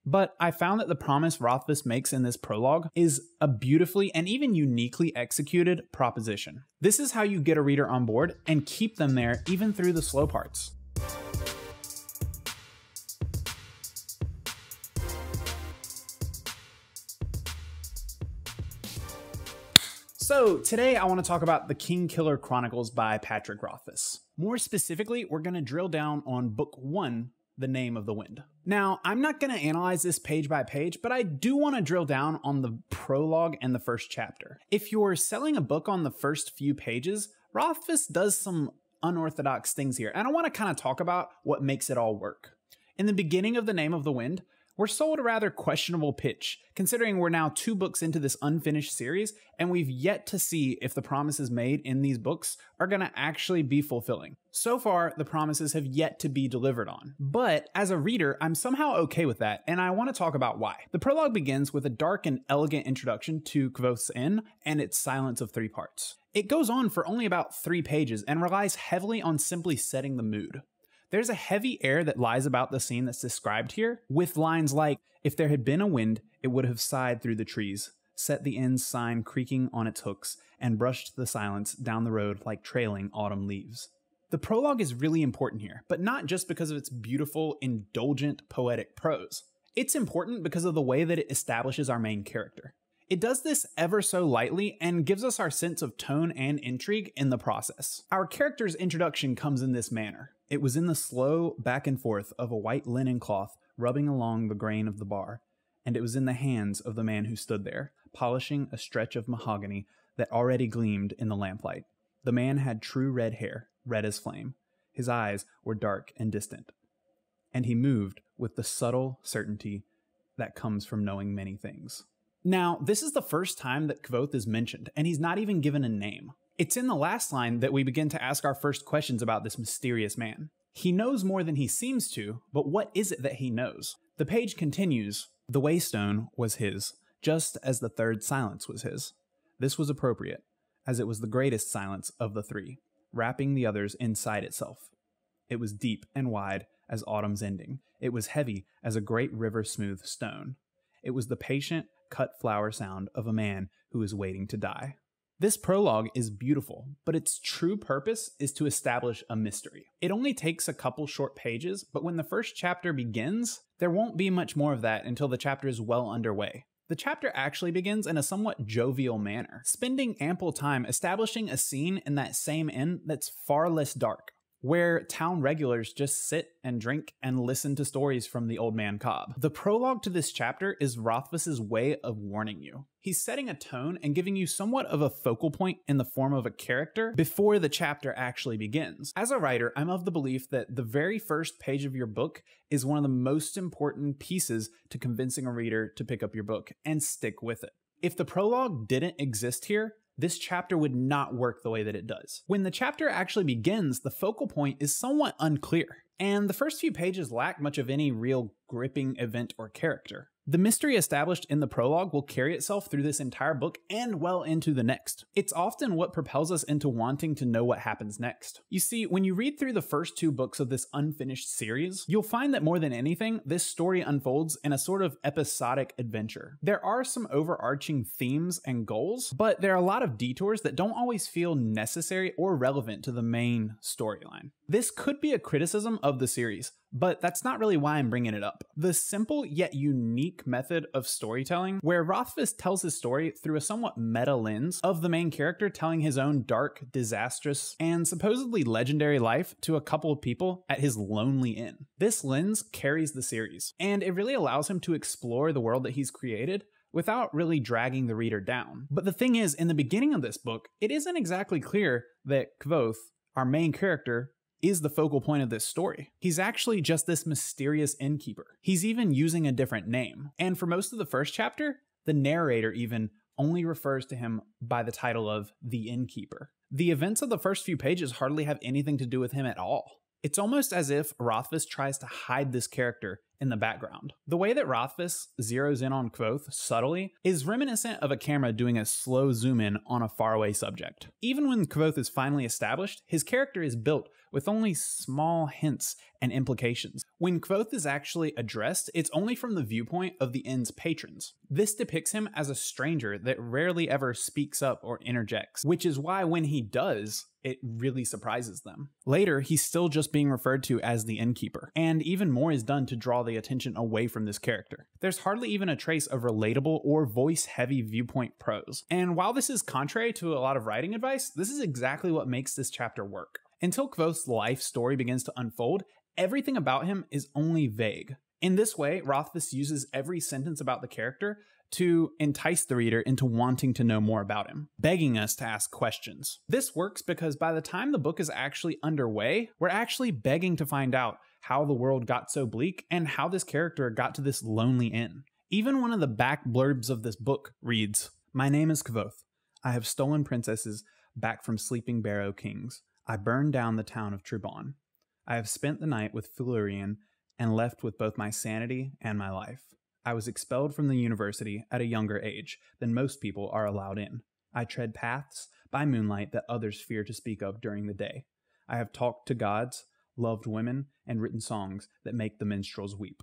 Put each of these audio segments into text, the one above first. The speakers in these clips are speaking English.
But I found that the promise Rothfuss makes in this prologue is a beautifully and even uniquely executed proposition. This is how you get a reader on board and keep them there even through the slow parts. So today I want to talk about the Kingkiller Chronicles by Patrick Rothfuss. More specifically, we're going to drill down on book 1, The Name of the Wind. Now, I'm not going to analyze this page by page, but I do want to drill down on the prologue and the first chapter. If you're selling a book on the first few pages, Rothfuss does some unorthodox things here, and I want to kind of talk about what makes it all work. In the beginning of The Name of the Wind, we're sold a rather questionable pitch, considering we're now 2 books into this unfinished series, and we've yet to see if the promises made in these books are going to actually be fulfilling. So far, the promises have yet to be delivered on. But as a reader, I'm somehow okay with that, and I want to talk about why. The prologue begins with a dark and elegant introduction to Kvothe's Inn and its silence of 3 parts. It goes on for only about 3 pages and relies heavily on simply setting the mood. There's a heavy air that lies about the scene that's described here, with lines like, "If there had been a wind, it would have sighed through the trees, set the inn's sign creaking on its hooks, and brushed the silence down the road like trailing autumn leaves." The prologue is really important here, but not just because of its beautiful, indulgent, poetic prose. It's important because of the way that it establishes our main character. It does this ever so lightly and gives us our sense of tone and intrigue in the process. Our character's introduction comes in this manner. It was in the slow back and forth of a white linen cloth rubbing along the grain of the bar, and it was in the hands of the man who stood there, polishing a stretch of mahogany that already gleamed in the lamplight. The man had true red hair, red as flame. His eyes were dark and distant, and he moved with the subtle certainty that comes from knowing many things. Now, this is the first time that Kvothe is mentioned, and he's not even given a name. It's in the last line that we begin to ask our first questions about this mysterious man. He knows more than he seems to, but what is it that he knows? The page continues, "The waystone was his, just as the third silence was his. This was appropriate, as it was the greatest silence of the 3, wrapping the others inside itself. It was deep and wide as autumn's ending. It was heavy as a great river-smooth stone. It was the patient, cut flower sound of a man who is waiting to die." This prologue is beautiful, but its true purpose is to establish a mystery. It only takes a couple short pages, but when the first chapter begins, there won't be much more of that until the chapter is well underway. The chapter actually begins in a somewhat jovial manner, spending ample time establishing a scene in that same inn that's far less dark, where town regulars just sit and drink and listen to stories from the old man Cobb. The prologue to this chapter is Rothfuss's way of warning you. He's setting a tone and giving you somewhat of a focal point in the form of a character before the chapter actually begins. As a writer, I'm of the belief that the very first page of your book is one of the most important pieces to convincing a reader to pick up your book and stick with it. If the prologue didn't exist here, this chapter would not work the way that it does. When the chapter actually begins, the focal point is somewhat unclear, and the first few pages lack much of any real gripping event or character. The mystery established in the prologue will carry itself through this entire book and well into the next. It's often what propels us into wanting to know what happens next. You see, when you read through the first 2 books of this unfinished series, you'll find that more than anything, this story unfolds in a sort of episodic adventure. There are some overarching themes and goals, but there are a lot of detours that don't always feel necessary or relevant to the main storyline. This could be a criticism of the series, but that's not really why I'm bringing it up. The simple yet unique method of storytelling, where Rothfuss tells his story through a somewhat meta lens of the main character telling his own dark, disastrous, and supposedly legendary life to a couple of people at his lonely inn. This lens carries the series, and it really allows him to explore the world that he's created without really dragging the reader down. But the thing is, in the beginning of this book, it isn't exactly clear that Kvothe, our main character, is the focal point of this story. He's actually just this mysterious innkeeper. He's even using a different name. And for most of the first chapter, the narrator even only refers to him by the title of the innkeeper. The events of the first few pages hardly have anything to do with him at all. It's almost as if Rothfuss tries to hide this character in the background. The way that Rothfuss zeroes in on Kvothe subtly is reminiscent of a camera doing a slow zoom in on a faraway subject. Even when Kvothe is finally established, his character is built with only small hints and implications. When Kvothe is actually addressed, it's only from the viewpoint of the inn's patrons. This depicts him as a stranger that rarely ever speaks up or interjects, which is why when he does, it really surprises them. Later, he's still just being referred to as the innkeeper, and even more is done to draw the attention away from this character. There's hardly even a trace of relatable or voice-heavy viewpoint prose. And while this is contrary to a lot of writing advice, this is exactly what makes this chapter work. Until Kvothe's life story begins to unfold, everything about him is only vague. In this way, Rothfuss uses every sentence about the character to entice the reader into wanting to know more about him, begging us to ask questions. This works because by the time the book is actually underway, we're actually begging to find out how the world got so bleak and how this character got to this lonely inn. Even one of the back blurbs of this book reads, "My name is Kvothe. I have stolen princesses back from sleeping barrow kings. I burned down the town of Trubon. I have spent the night with Felurian and left with both my sanity and my life. I was expelled from the university at a younger age than most people are allowed in. I tread paths by moonlight that others fear to speak of during the day. I have talked to gods, loved women, and written songs that make the minstrels weep."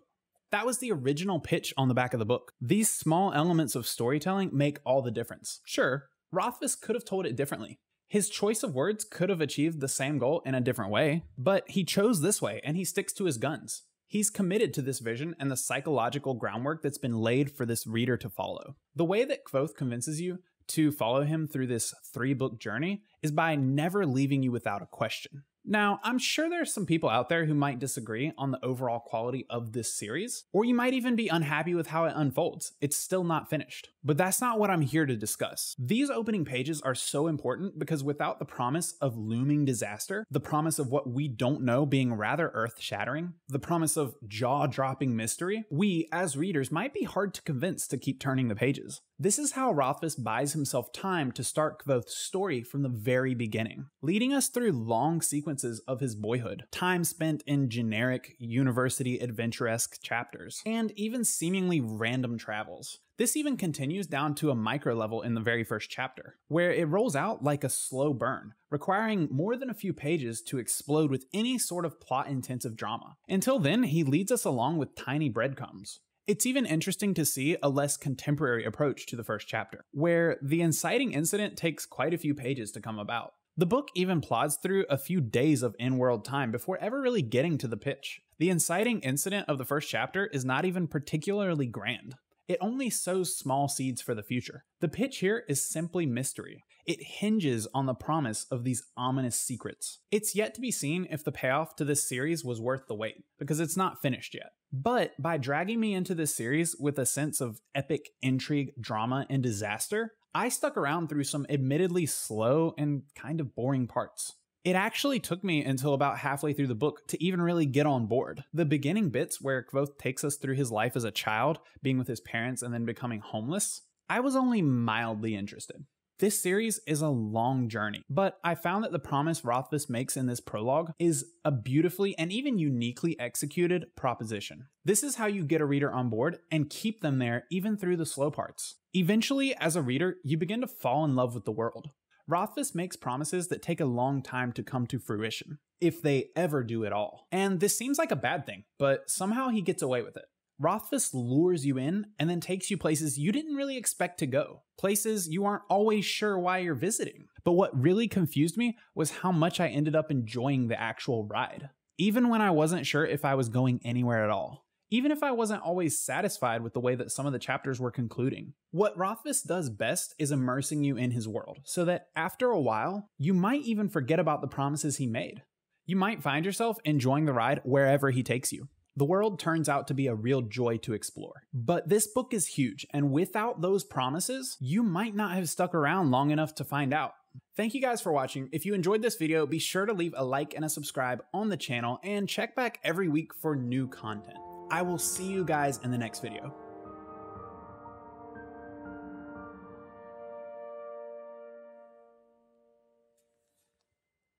That was the original pitch on the back of the book. These small elements of storytelling make all the difference. Sure, Rothfuss could have told it differently. His choice of words could have achieved the same goal in a different way, but he chose this way and he sticks to his guns. He's committed to this vision and the psychological groundwork that's been laid for this reader to follow. The way that Kvothe convinces you to follow him through this 3-book journey is by never leaving you without a question. Now, I'm sure there's some people out there who might disagree on the overall quality of this series, or you might even be unhappy with how it unfolds. It's still not finished. But that's not what I'm here to discuss. These opening pages are so important because without the promise of looming disaster, the promise of what we don't know being rather earth-shattering, the promise of jaw-dropping mystery, we, as readers, might be hard to convince to keep turning the pages. This is how Rothfuss buys himself time to start Kvothe's story from the very beginning, leading us through long sequences of his boyhood, time spent in generic university adventuresque chapters, and even seemingly random travels. This even continues down to a micro level in the very first chapter, where it rolls out like a slow burn, requiring more than a few pages to explode with any sort of plot-intensive drama. Until then, he leads us along with tiny breadcrumbs. It's even interesting to see a less contemporary approach to the first chapter, where the inciting incident takes quite a few pages to come about. The book even plods through a few days of in-world time before ever really getting to the pitch. The inciting incident of the first chapter is not even particularly grand. It only sows small seeds for the future. The pitch here is simply mystery. It hinges on the promise of these ominous secrets. It's yet to be seen if the payoff to this series was worth the wait, because it's not finished yet. But by dragging me into this series with a sense of epic intrigue, drama, and disaster, I stuck around through some admittedly slow and kind of boring parts. It actually took me until about halfway through the book to even really get on board. The beginning bits where Kvothe takes us through his life as a child, being with his parents and then becoming homeless, I was only mildly interested. This series is a long journey, but I found that the promise Rothfuss makes in this prologue is a beautifully and even uniquely executed proposition. This is how you get a reader on board and keep them there even through the slow parts. Eventually, as a reader, you begin to fall in love with the world. Rothfuss makes promises that take a long time to come to fruition, if they ever do at all. And this seems like a bad thing, but somehow he gets away with it. Rothfuss lures you in and then takes you places you didn't really expect to go, places you aren't always sure why you're visiting. But what really confused me was how much I ended up enjoying the actual ride, even when I wasn't sure if I was going anywhere at all. Even if I wasn't always satisfied with the way that some of the chapters were concluding. What Rothfuss does best is immersing you in his world, so that after a while, you might even forget about the promises he made. You might find yourself enjoying the ride wherever he takes you. The world turns out to be a real joy to explore. But this book is huge, and without those promises, you might not have stuck around long enough to find out. Thank you guys for watching. If you enjoyed this video, be sure to leave a like and a subscribe on the channel, and check back every week for new content. I will see you guys in the next video.